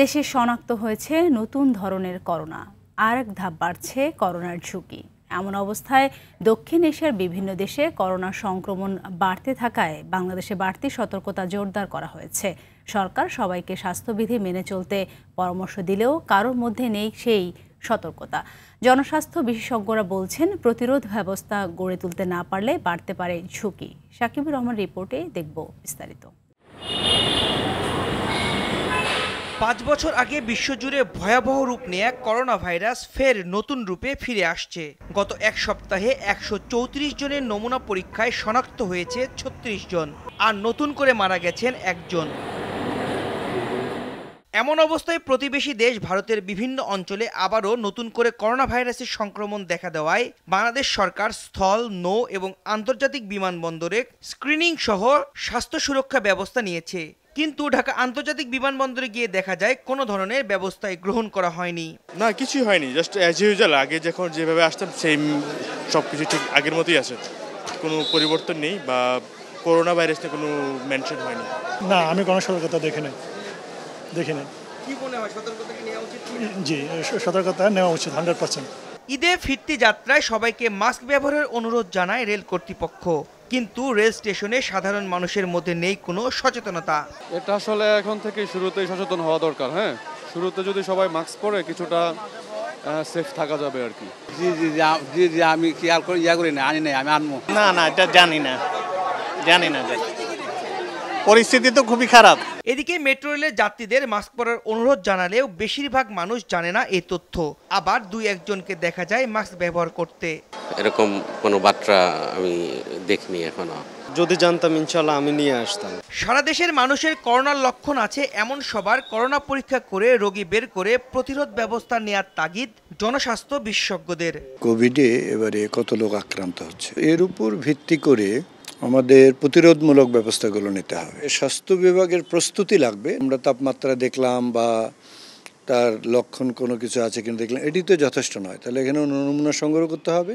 দেশে শনাক্ত হয়েছে নতুন ধরনের করোনা, আরেক ধাপ বাড়ছে করোনার ঝুঁকি। এমন অবস্থায় দক্ষিণ এশিয়ার বিভিন্ন দেশে করোনা সংক্রমণ বাড়তে থাকায় বাংলাদেশে বাড়তি সতর্কতা জোরদার করা হয়েছে। সরকার সবাইকে স্বাস্থ্যবিধি মেনে চলতে পরামর্শ দিলেও কারোর মধ্যে নেই সেই সতর্কতা। জনস্বাস্থ্য বিশেষজ্ঞরা বলছেন, প্রতিরোধ ব্যবস্থা গড়ে তুলতে না পারলে বাড়তে পারে ঝুঁকি। সাকিবুর রহমান রিপোর্টে দেখব বিস্তারিত। 5 বছর আগে বিশ্বজুড়ে ভয়াবহ রূপ নেয়া করোনা ভাইরাস ফের নতুন রূপে ফিরে আসছে। গত এক সপ্তাহে 134 জনের নমুনা পরীক্ষায় শনাক্ত হয়েছে 36 জন, আর নতুন করে মারা গেছেন একজন। এমন অবস্থায় প্রতিবেশী দেশ ভারতের বিভিন্ন অঞ্চলে আবারও নতুন করে করোনা ভাইরাসের সংক্রমণ দেখা দেওয়ায় বাংলাদেশ সরকার স্থল, নৌ এবং আন্তর্জাতিক বিমানবন্দরে স্ক্রিনিং সহ স্বাস্থ্য সুরক্ষা ব্যবস্থা নিয়েছে। কিন্তু ঢাকা আন্তর্জাতিক বিমানবন্দরে গিয়ে দেখা যায় কোনো ধরনের ব্যবস্থাই গ্রহণ করা হয়নি। না, কিছুই হয়নি, জাস্ট অ্যাজ ইউজুয়াল আগে যখন যেভাবে আসতাম সেম সবকিছু ঠিক আগের মতোই আছে, কোনো পরিবর্তন নেই বা করোনা ভাইরাস নিয়ে কোনো মেনশন হয়নি। না, আমি কোনো সতর্কতা দেখি নাই। কি মনে হয়, সতর্কতা কি নেওয়া উচিত? জি, সতর্কতা নেওয়া উচিত 100%। ঈদে ফিরতি যাত্রায় সবাইকে মাস্ক ব্যবহারের অনুরোধ জানায় রেল কর্তৃপক্ষ, কিন্তু রেল স্টেশনে সাধারণ মানুষের মধ্যে নেই কোনো সচেতনতা। এটা আসলে এখন থেকে শুরুতেই সচেতন হওয়া দরকার। হ্যাঁ, শুরুতে যদি সবাই মাস্ক পরে কিছুটা সেফ থাকা যাবে আর কি। জি, আমি খেয়াল করি করি না, আনি নাই, আমি আনবো না, এটা জানি না। পরিস্থিতি তো খুবই খারাপ। এদিকে মেট্রো রেলের যাত্রীদের মাস্ক পরার অনুরোধ জানালেও বেশিরভাগ মানুষ জানে না এই তথ্য। আবার 2-1 জনকে দেখা যায় মাস্ক ব্যবহার করতে। এরকম কোনো বার্তা আমি দেখিনি এখনো। যদি জানতাম ইনশাআল্লাহ আমি নিয়ে আসতাম। সারা দেশের মানুষের করোনার লক্ষণ আছে এমন সবার করোনা পরীক্ষা করে রোগী বের করে প্রতিরোধ ব্যবস্থা নেওয়ার তাগিদ জনস্বাস্থ্য বিশেষজ্ঞদের। কোভিডে এবারে কত লোক আক্রান্ত হচ্ছে, এর উপর ভিত্তি করে আমাদের প্রতিরোধমূলক ব্যবস্থাগুলো নিতে হবে। স্বাস্থ্য বিভাগের প্রস্তুতি লাগবে। আমরা তাপমাত্রা দেখলাম বা তার লক্ষণ কোনো কিছু আছে কিনা দেখলাম, এটি তো যথেষ্ট নয়। তাহলে এখানে নমুনা সংগ্রহ করতে হবে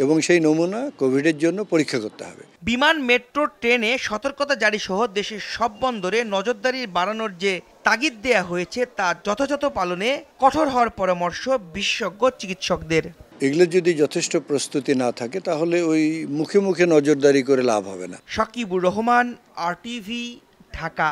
এবং সেই নমুনা কোভিডের জন্য পরীক্ষা করতে হবে। বিমান, মেট্রো, ট্রেনে সতর্কতা জারি সহ দেশের সব বন্দরে নজরদারি বাড়ানোর যে তাগিদ দেয়া হয়েছে তা যথাযথ পালনে কঠোর হওয়ার পরামর্শ বিশেষজ্ঞ চিকিৎসকদের। এগুলো যদি যথেষ্ট প্রস্তুতি না থাকে তাহলে ওই মুখে মুখে নজরদারি করে লাভ হবে না। সাকিবুর রহমান, RTV, ঢাকা।